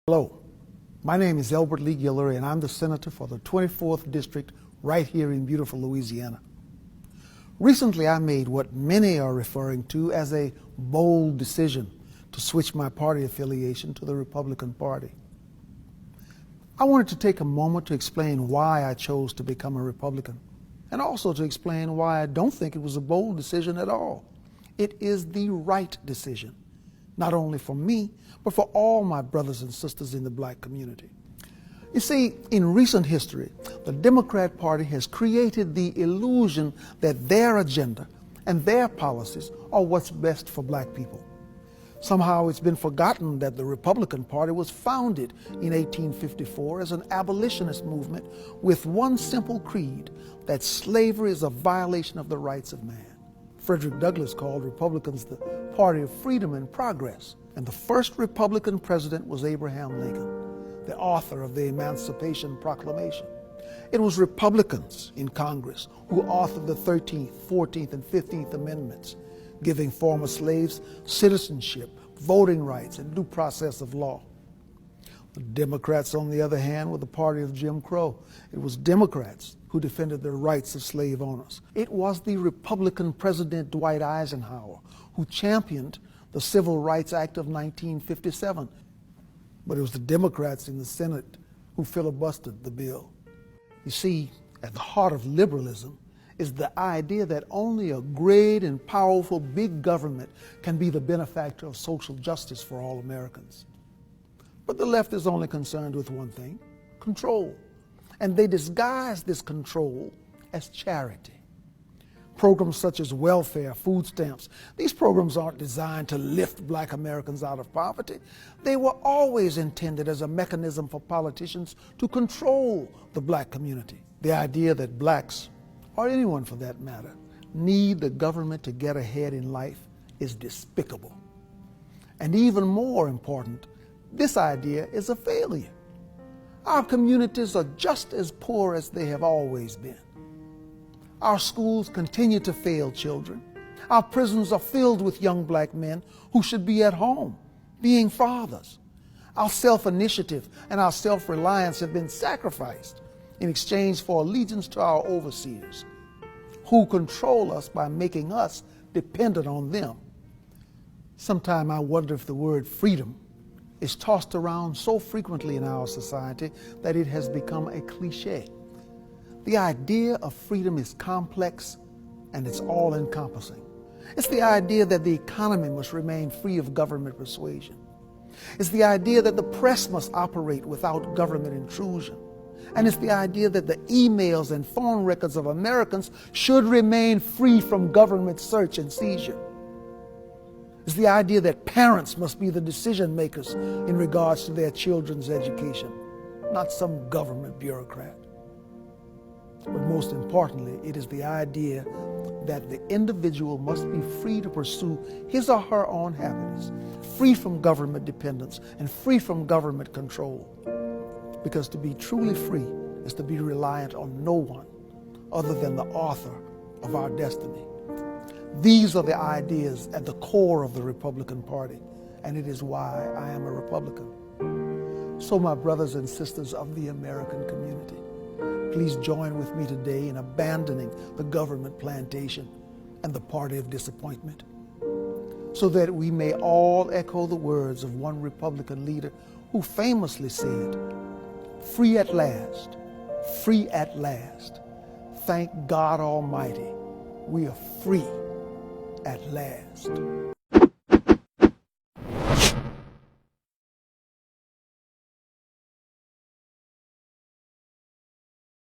Hello, my name is Elbert Lee Guillory, and I'm the senator for the 24th District right here in beautiful Louisiana. Recently, I made what many are referring to as a bold decision to switch my party affiliation to the Republican Party. I wanted to take a moment to explain why I chose to become a Republican, and also to explain why I don't think it was a bold decision at all. It is the right decision, not only for me, but for all my brothers and sisters in the black community. You see, in recent history, the Democrat Party has created the illusion that their agenda and their policies are what's best for black people. Somehow it's been forgotten that the Republican Party was founded in 1854 as an abolitionist movement with one simple creed, that slavery is a violation of the rights of man. Frederick Douglass called Republicans the party of freedom and progress, and the first Republican president was Abraham Lincoln, the author of the Emancipation Proclamation. It was Republicans in Congress who authored the 13th, 14th, and 15th Amendments, giving former slaves citizenship, voting rights, and due process of law. The Democrats, on the other hand, were the party of Jim Crow. It was Democrats who defended the rights of slave owners. It was the Republican President Dwight Eisenhower who championed the Civil Rights Act of 1957. But it was the Democrats in the Senate who filibustered the bill. You see, at the heart of liberalism is the idea that only a great and powerful big government can be the benefactor of social justice for all Americans. But the left is only concerned with one thing: control. And they disguise this control as charity. Programs such as welfare, food stamps, these programs aren't designed to lift black Americans out of poverty. They were always intended as a mechanism for politicians to control the black community. The idea that blacks, or anyone for that matter, need the government to get ahead in life is despicable. And even more important, this idea is a failure. Our communities are just as poor as they have always been. Our schools continue to fail children. Our prisons are filled with young black men who should be at home, being fathers. Our self-initiative and our self-reliance have been sacrificed in exchange for allegiance to our overseers, who control us by making us dependent on them. Sometimes I wonder if the word freedom is tossed around so frequently in our society that it has become a cliche. The idea of freedom is complex and it's all-encompassing. It's the idea that the economy must remain free of government persuasion. It's the idea that the press must operate without government intrusion. And it's the idea that the emails and phone records of Americans should remain free from government search and seizure. It's the idea that parents must be the decision makers in regards to their children's education, not some government bureaucrat. But most importantly, it is the idea that the individual must be free to pursue his or her own happiness, free from government dependence and free from government control. Because to be truly free is to be reliant on no one other than the author of our destiny. These are the ideas at the core of the Republican Party, and it is why I am a Republican. So my brothers and sisters of the American community, please join with me today in abandoning the government plantation and the party of disappointment, so that we may all echo the words of one Republican leader who famously said, "Free at last, free at last. Thank God Almighty, we are free at last."